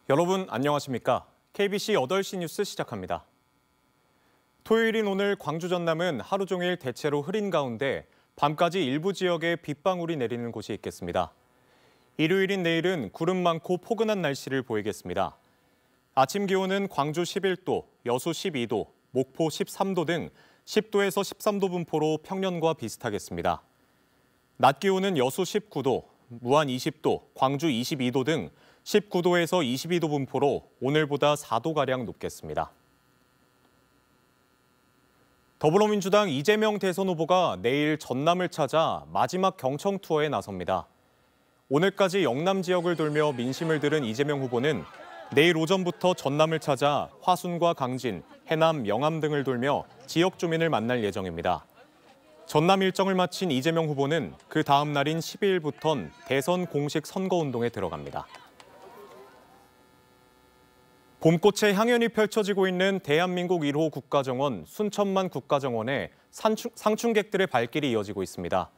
여러분 안녕하십니까? KBC 8시 뉴스 시작합니다. 토요일인 오늘 광주 전남은 하루 종일 대체로 흐린 가운데 밤까지 일부 지역에 빗방울이 내리는 곳이 있겠습니다. 일요일인 내일은 구름 많고 포근한 날씨를 보이겠습니다. 아침 기온은 광주 11도, 여수 12도, 목포 13도 등 10도에서 13도 분포로 평년과 비슷하겠습니다. 낮 기온은 여수 19도, 무안 20도, 광주 22도 등 19도에서 22도 분포로 오늘보다 4도가량 높겠습니다. 더불어민주당 이재명 대선 후보가 내일 전남을 찾아 마지막 경청 투어에 나섭니다. 오늘까지 영남 지역을 돌며 민심을 들은 이재명 후보는 내일 오전부터 전남을 찾아 화순과 강진, 해남, 영암 등을 돌며 지역 주민을 만날 예정입니다. 전남 일정을 마친 이재명 후보는 그 다음 날인 12일부턴 대선 공식 선거운동에 들어갑니다. 봄꽃의 향연이 펼쳐지고 있는 대한민국 1호 국가정원 순천만 국가정원에 상춘객들의 발길이 이어지고 있습니다.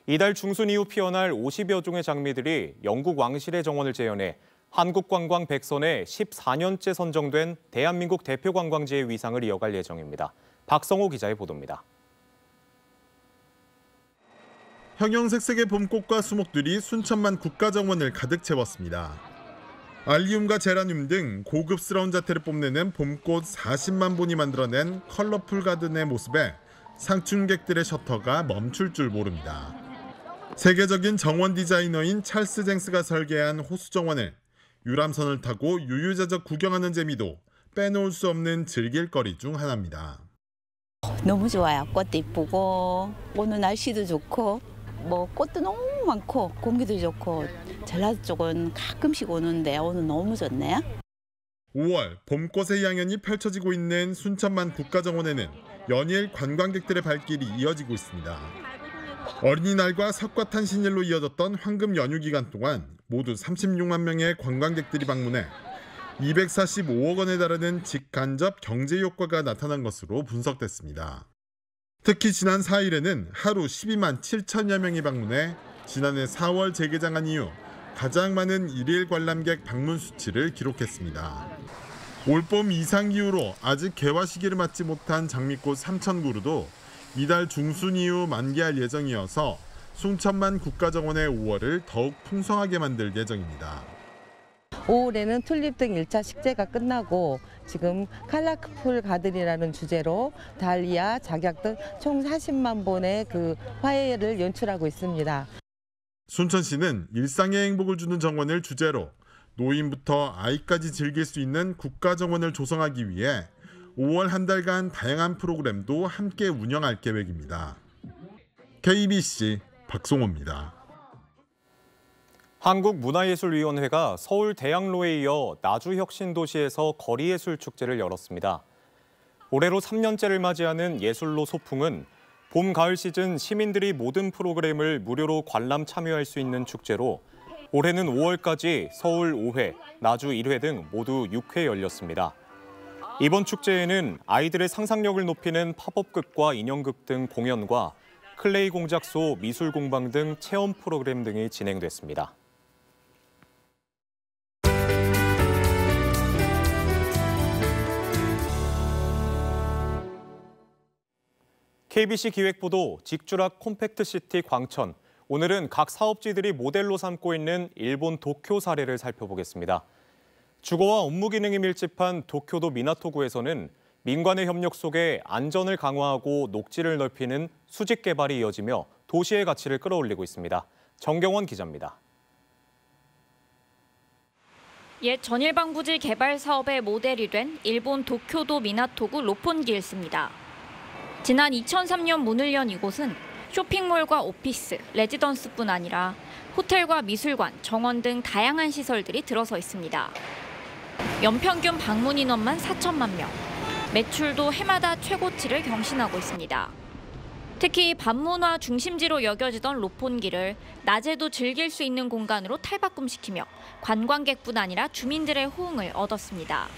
이달 중순 이후 피어날 50여 종의 장미들이 영국 왕실의 정원을 재현해 한국관광 100선에 14년째 선정된 대한민국 대표 관광지의 위상을 이어갈 예정입니다. 박성호 기자의 보도입니다. 형형색색의 봄꽃과 수목들이 순천만 국가정원을 가득 채웠습니다. 알리움과 제라늄 등 고급스러운 자태를 뽐내는 봄꽃 40만 본이 만들어낸 컬러풀 가든의 모습에 상춘객들의 셔터가 멈출 줄 모릅니다. 세계적인 정원 디자이너인 찰스 쟁스가 설계한 호수정원을 유람선을 타고 유유자적 구경하는 재미도 빼놓을 수 없는 즐길거리 중 하나입니다. 너무 좋아요. 꽃도 이쁘고 오늘 날씨도 좋고 꽃도 너무 많고 공기도 좋고 전라도 쪽은 가끔씩 오는데 오늘 너무 좋네요. 5월 봄꽃의 향연이 펼쳐지고 있는 순천만 국가정원에는 연일 관광객들의 발길이 이어지고 있습니다. 어린이날과 석가탄신일로 이어졌던 황금 연휴 기간 동안 모두 36만 명의 관광객들이 방문해 245억 원에 달하는 직간접 경제 효과가 나타난 것으로 분석됐습니다. 특히 지난 4일에는 하루 12만 7천여 명이 방문해 지난해 4월 재개장한 이후 가장 많은 일일 관람객 방문 수치를 기록했습니다. 올봄 이상기후로 아직 개화 시기를 맞지 못한 장미꽃 3,000그루도 이달 중순 이후 만개할 예정이어서 순천만 국가정원의 5월을 더욱 풍성하게 만들 예정입니다. 5월에는 튤립 등 1차 식재가 끝나고 지금 컬러풀 가든이라는 주제로 달리아, 작약 등 총 40만 본의 화해를 연출하고 있습니다. 순천시는 일상의 행복을 주는 정원을 주제로 노인부터 아이까지 즐길 수 있는 국가정원을 조성하기 위해 5월 한 달간 다양한 프로그램도 함께 운영할 계획입니다. KBC 박송호입니다. 한국문화예술위원회가 서울 대학로에 이어 나주혁신도시에서 거리예술축제를 열었습니다. 올해로 3년째를 맞이하는 예술로 소풍은 봄, 가을 시즌 시민들이 모든 프로그램을 무료로 관람 참여할 수 있는 축제로 올해는 5월까지 서울 5회, 나주 1회 등 모두 6회 열렸습니다. 이번 축제에는 아이들의 상상력을 높이는 팝업극과 인형극 등 공연과 클레이 공작소, 미술 공방 등 체험 프로그램 등이 진행됐습니다. KBC 기획보도 직주락 콤팩트시티 광천. 오늘은 각 사업지들이 모델로 삼고 있는 일본 도쿄 사례를 살펴보겠습니다. 주거와 업무 기능이 밀집한 도쿄도 미나토구에서는 민관의 협력 속에 안전을 강화하고 녹지를 넓히는 수직 개발이 이어지며 도시의 가치를 끌어올리고 있습니다. 정경원 기자입니다. 옛 전일방부지 개발 사업의 모델이 된 일본 도쿄도 미나토구 로폰기일스입니다. 지난 2003년 문을 연 이곳은 쇼핑몰과 오피스, 레지던스뿐 아니라 호텔과 미술관, 정원 등 다양한 시설들이 들어서 있습니다. 연평균 방문 인원만 4천만 명, 매출도 해마다 최고치를 경신하고 있습니다. 특히 밤문화 중심지로 여겨지던 로폰기를 낮에도 즐길 수 있는 공간으로 탈바꿈시키며 관광객뿐 아니라 주민들의 호응을 얻었습니다.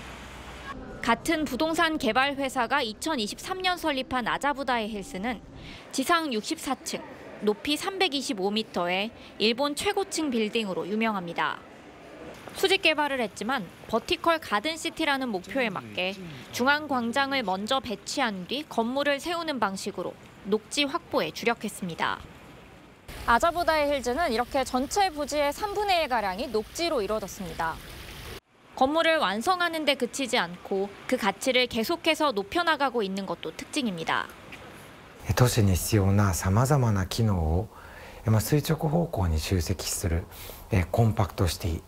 같은 부동산 개발 회사가 2023년 설립한 아자부다의 힐스는 지상 64층, 높이 325m의 일본 최고층 빌딩으로 유명합니다. 수직 개발을 했지만 버티컬 가든시티라는 목표에 맞게 중앙 광장을 먼저 배치한 뒤 건물을 세우는 방식으로 녹지 확보에 주력했습니다. 아자부다의 힐즈는 이렇게 전체 부지의 3분의 1가량이 녹지로 이루어졌습니다. 건물을 완성하는 데 그치지 않고 그 가치를 계속해서 높여나가고 있는 것도 특징입니다. 都市に必要なさまざまな機能を垂直方向に集積するコンパクトシティ、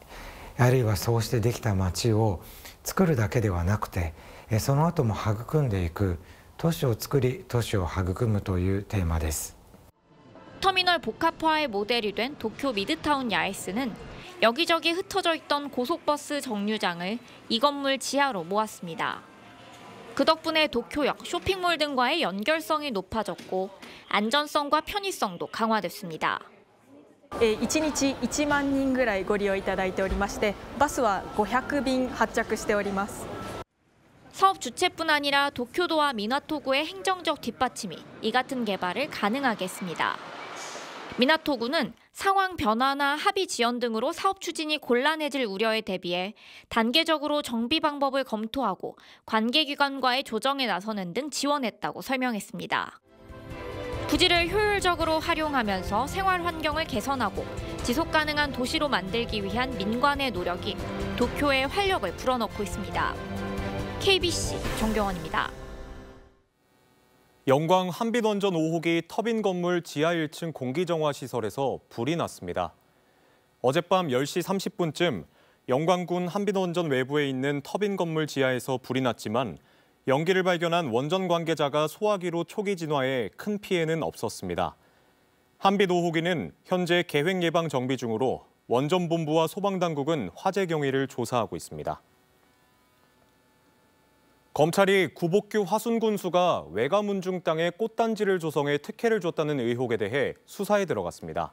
あるいはそうしてできた街を作るだけではなくてその後も育んでいく都市を作り都市を育むというテーマです。 터미널 복합화의 모델이 된 도쿄 미드타운 야에스는 여기저기 흩어져 있던 고속버스 정류장을 이 건물 지하로 모았습니다. 그 덕분에 도쿄역, 쇼핑몰 등과의 연결성이 높아졌고 안전성과 편의성도 강화됐습니다. 1日1万人ぐらいご利用いただいておりまして、バスは500便発着しております。 사업 주체뿐 아니라 도쿄도와 미나토구의 행정적 뒷받침이 이 같은 개발을 가능하게 했습니다. 미나토구는 상황 변화나 합의 지연 등으로 사업 추진이 곤란해질 우려에 대비해 단계적으로 정비 방법을 검토하고 관계기관과의 조정에 나서는 등 지원했다고 설명했습니다. 부지를 효율적으로 활용하면서 생활 환경을 개선하고 지속 가능한 도시로 만들기 위한 민관의 노력이 도쿄의 활력을 불어넣고 있습니다. KBC 정경원입니다. 영광 한빛원전 5호기 터빈 건물 지하 1층 공기정화 시설에서 불이 났습니다. 어젯밤 10시 30분쯤 영광군 한빛원전 외부에 있는 터빈 건물 지하에서 불이 났지만 연기를 발견한 원전 관계자가 소화기로 초기 진화해 큰 피해는 없었습니다. 한빛 5호기는 현재 계획 예방 정비 중으로 원전본부와 소방당국은 화재 경위를 조사하고 있습니다. 검찰이 구복규 화순군수가 외가문중 땅에 꽃단지를 조성해 특혜를 줬다는 의혹에 대해 수사에 들어갔습니다.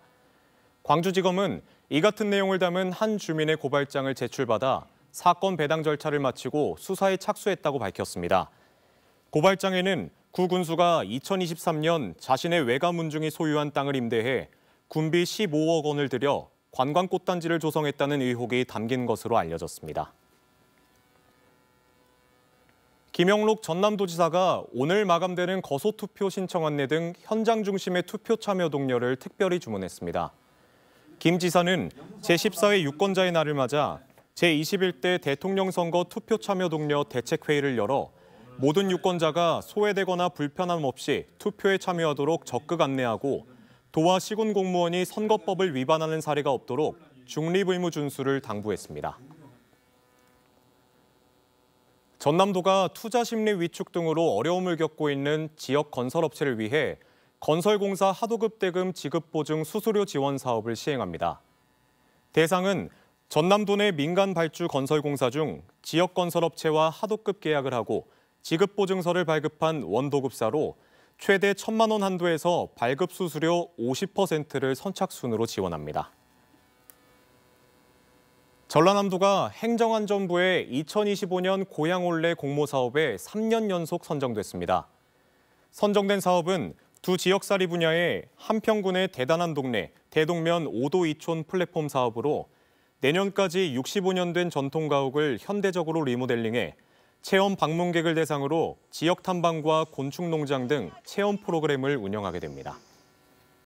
광주지검은 이 같은 내용을 담은 한 주민의 고발장을 제출받아 사건 배당 절차를 마치고 수사에 착수했다고 밝혔습니다. 고발장에는 구 군수가 2023년 자신의 외가문중이 소유한 땅을 임대해 군비 15억 원을 들여 관광 꽃단지를 조성했다는 의혹이 담긴 것으로 알려졌습니다. 김영록 전남도지사가 오늘 마감되는 거소투표 신청 안내 등 현장 중심의 투표 참여 독려를 특별히 주문했습니다. 김 지사는 제14회 유권자의 날을 맞아 제21대 대통령 선거 투표 참여 독려 대책회의를 열어 모든 유권자가 소외되거나 불편함 없이 투표에 참여하도록 적극 안내하고 도와 시군 공무원이 선거법을 위반하는 사례가 없도록 중립 의무 준수를 당부했습니다. 전남도가 투자 심리 위축 등으로 어려움을 겪고 있는 지역 건설업체를 위해 건설공사 하도급 대금 지급 보증 수수료 지원 사업을 시행합니다. 대상은 전남도 내 민간 발주 건설공사 중 지역 건설업체와 하도급 계약을 하고 지급 보증서를 발급한 원도급사로 최대 1,000만 원 한도에서 발급 수수료 50%를 선착순으로 지원합니다. 전라남도가 행정안전부의 2025년 고향올레 공모사업에 3년 연속 선정됐습니다. 선정된 사업은 두 지역살이 분야의 한평군의 대단한 동네 대동면 5도 2촌 플랫폼 사업으로 내년까지 65년 된 전통가옥을 현대적으로 리모델링해 체험 방문객을 대상으로 지역 탐방과 곤충 농장 등 체험 프로그램을 운영하게 됩니다.